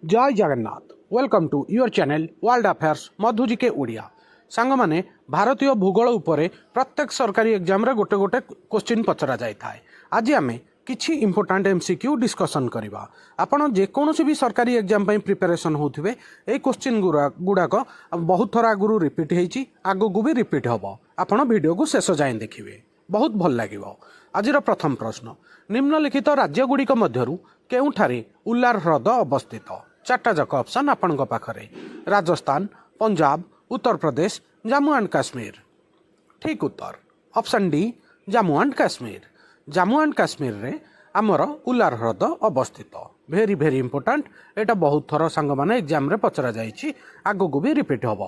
जय Jagannath welcome to your channel world affairs Madhuji के ओडिया सांग माने भारतीय भूगोल उपरे प्रत्येक सरकारी एग्जाम रे गोटे गोटे क्वेश्चन पचरा जाय थाए। आज आमे किछि इंपोर्टेंट एमसीक्यू डिस्कशन करबा। आपण जे कोनोसी भी सरकारी एग्जाम पई प्रिपरेशन होथिबे ए क्वेश्चन गुडाक बहुत थोड़ा आगुरु रिपीट हेछि, आगु भी रिपीट हबो। आपण वीडियो को शेष जाय देखिबे, बहुत भल लागिबो। आजिर प्रथम प्रश्न, निम्नलिखित राज्य गुड़िक मध्यरु केउठारे उल्लार ह्रद अवस्थित? चारटा जाक ऑप्शन आपनक पाखरे, राजस्थान, पंजाब, उत्तर प्रदेश, जम्मू एंड काश्मीर। ठीक उत्तर option D Jammu and Kashmir. Jammu and Kashmir रे आमर उल्लार ह्रद अवस्थित। भेरी भेरी इंपोर्टेंट, एटा बहुत थर सांग माने एग्जाम रे पचरा जाइछि, आगो भी रिपीट हबो।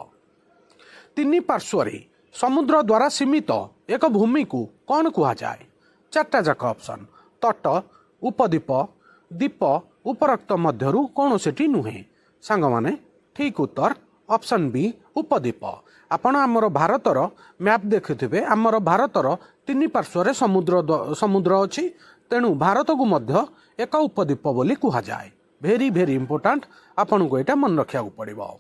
तीन पार्श्वरे समुद्र द्वारा सीमित एक भूमि को कौन कुहा जाए? चारटा जाक ऑप्शन, तट, उपद्वीप, द्वीप, उपरोक्त मध्यरु कौन सेठी नुहे? सांग माने ठीक उत्तर ऑप्शन बी उपद्वीप। आपण आमर भारतर मैप देखुथिबे, आमर भारतर तीन पार्श्वरे समुद्र अछि, तेणु भारत को मध्य एक उपद्वीप बोली कुहा जाए। भेरी भेरी इंपोर्टेंट, आपण को एटा मन रखिया पड़िबो।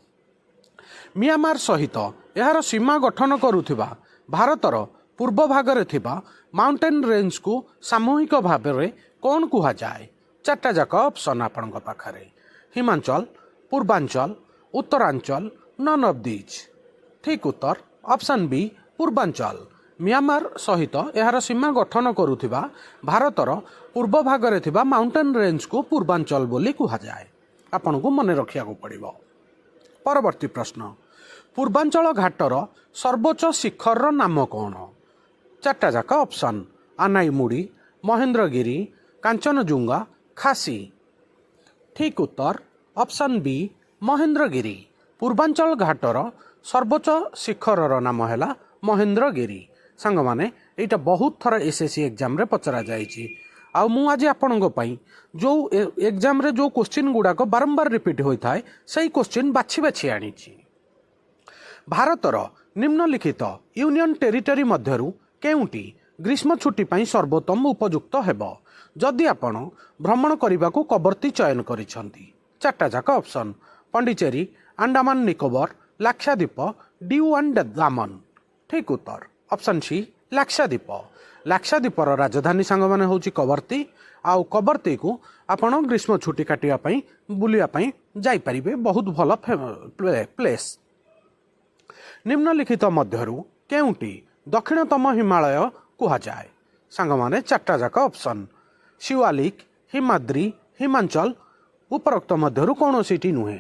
म्यांमार सहित यार सीमा गठन करुथिबा भारतर पूर्व भागरे थिबा माउंटेन रेंज को सामूहिक भाव में कौन कुहा जाए? चारटा जाक ऑप्शन आपन पाखरे, Himachal, Purvanchal, Uttaranchal, none of these. ठीक उत्तर ऑप्शन बी पूर्वांचल। म्यांमार सहित यार सीमा गठन करुथिबा भारतर पूर्व भागरे थिबा माउंटेन रेंज को पूर्वांचल बोली कुहा जाए। आपन को मन रखिया पड़िबो। परवर्ती प्रश्न, पूर्वांचल घाटर सर्वोच्च शिखर नाम कौन? चारटा जाक ऑप्शन, आनाईमुड़ी, महेंद्रगिरी, कांचनजुंगा, खासी। ठीक उत्तर ऑप्शन बी महेंद्रगिरी। पूर्वांचल घाटर सर्वोच्च शिखर नाम है महेंद्रगिरी। सांग माने एटा बहुत थर एसएससी एग्जाम रे पचरा जाइछि। आउ मु आज आपनको पई जो एग्जाम रे जो क्वेश्चन गुडाक बारंबार रिपीट होता है सही क्वेश्चन बाछि बाछि आनिछि। भारतर निम्नलिखित यूनियन टेरिटरी मध्यरु केउटी ग्रीष्म छुट्टी पई सर्वोत्तम उपयुक्त हेबो जदि आपण भ्रमण करने को कबरती चयन करिसंती? चारटा जाक ऑप्शन, पंडिचेरी, अंडमान निकोबर, लाक्षाद्वीप, दीव एंड दामन। ठीक उत्तर ऑप्शन सी लाक्षाद्वीप। लाक्षाद्वीपर राजधानी सांग माने होची कबरती। आउ कबरती को आपण ग्रीष्म छुट्टी काटिया पई बुलिया पई जाई परिबे, बहुत भल प्लेस। निम्नलिखित मध्यरु केउटी दक्षिणतम हिमालय कुहा जाए? सांग माने चारटा जाक ऑप्शन, शिवालिक, हिमाद्री, हिमाचल, उपरोक्त मध्यरु कौन सीटी नुहे?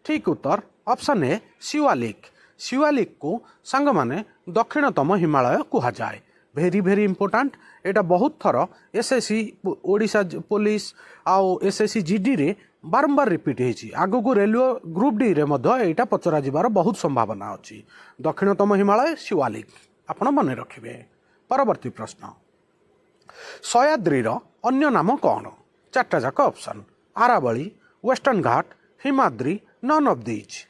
ठीक उत्तर ऑप्शन ए शिवालिक। शिवालिक को सांग माने दक्षिणतम हिमालय कुहा जाए। भेरी भेरी इंपोर्टेंट, एटा बहुत थर एसएससी ओडिशा पुलिस आउ एसएससी जीडी रे बारंबार रिपीट होती। आगो को रेलवे ग्रुप डी रे मध्य एटा पचरा जिबार बहुत संभावना अच्छी। दक्षिणतम हिमालय शिवालिक, आपण मन रखिबे। परवर्ती प्रश्न, सह्याद्रीर अन्य नाम कौन? चारटा जाक option, Aravali, Western Ghat, Himadri, none of these.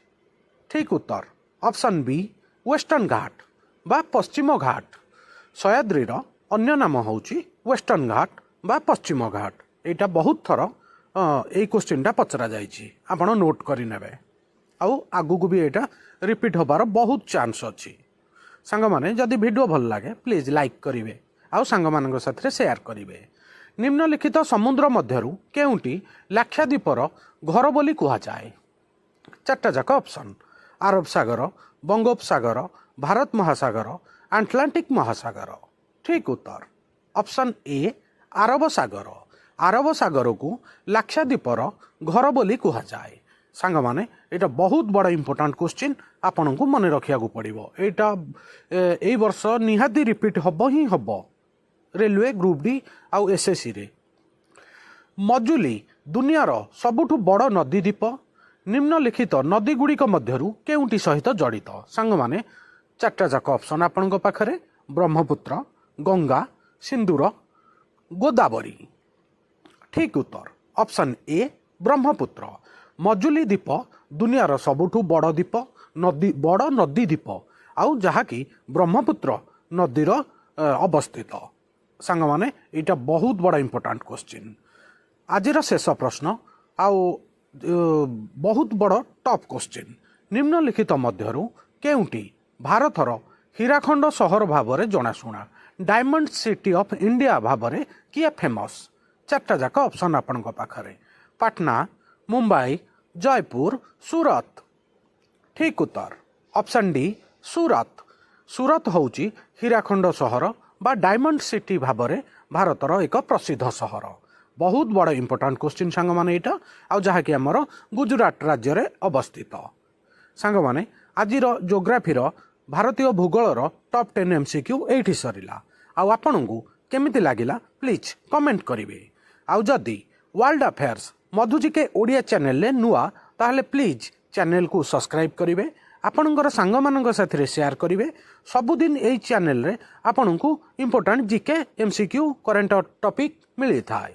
ठीक उत्तर ऑप्शन बी वेस्टर्न घाट बा पश्चिम घाट। सह्याद्रीर अन्य नाम होची वेस्टर्न घाट बा पश्चिम घाट। एटा बहुत थर ए क्वेश्चनटा पचरा जाइछि, आपण नोट करि नेबे। आउ आगु को भी एटा रिपीट होबार बहुत चांस अछि। सांग माने जदि वीडियो भल लागे प्लीज लाइक करिवे, आउ सांग मानक साथे शेयर करिवे। निम्नलिखित समुद्र मध्यरु केउटी लाक्षाद्वीपर घर बोली कुहा जाए? चारटा जाक ऑप्शन, अरब सागर, बंगोपसागर, भारत महासागर, अटलांटिक महासागर। ठीक उत्तर ऑप्शन ए अरब सागर। अरब सागर को लाक्षाद्वीपर घर बोली कुहा जाए। सांग माने एटा बहुत बड़ा इंपोर्टेंट क्वेश्चन, आपन को मन रखिया पड़िबो। एटा एई वर्ष निहाती रिपीट हबो ही हबो रेलवे ग्रुप डी आउ एसएससी रे। मजुली दुनियार सबुठु बड़ नदी द्वीप। निम्नलिखित नदी गुड़िक मध्यरु केउटी सहित जड़ित? सांग माने चारटा जाक ऑप्शन आपन पाखरे, ब्रह्मपुत्र, गंगा, सिंधुर, गोदावरी। ठीक उत्तर ऑप्शन ए ब्रह्मपुत्र। मजुली द्वीप दुनियार सबुठु बड़ द्वीप, बड़ नदी द्वीप आउ जहाँकि ब्रह्मपुत्र नदीर अवस्थित। सांग माने एटा बहुत बड़ा इंपोर्टेंट क्वेश्चन। आजिर शेष प्रश्न, आउ बहुत बड़ टॉप क्वेश्चन निम्नलिखित मध्यरु केउंटी भारतर हीराखंड सहर भाव में जनाशुना डायमंड सिटी ऑफ इंडिया भाव में किए फेमस चार्टा जाक ऑप्शन आपण पाखरे पाटना मुंबई जयपुर सूरत ठीक उत्तर ऑप्शन डी सूरत सूरत होउची हीराखंड सहर बा डायमंड सिटी भाव में भारतर एक प्रसिद्ध सहर बहुत बड़ इंपोर्टाट क्वेश्चन सांग मैंने यहाँ आउ जहाँकि आमर गुजरात राज्य में अवस्थित सांग मैंने आज जोग्राफीर भारतीय भूगोलर टॉप 10 MCQ एठी सरिला आउ आपनकु केमिति लागिला प्लीज कमेंट करिवे आउ जदि वर्ल्ड अफेयर्स मधुजिके ओडिया चैनल नुआ ताहले प्लीज चैनल को सब्सक्राइब करिवे आपणकर सांगମାନଙ୍କ साथिरे शेयर करिवे सबुदिन एई चैनल रे आपनकु important GK MCQ current topic मिली थाए।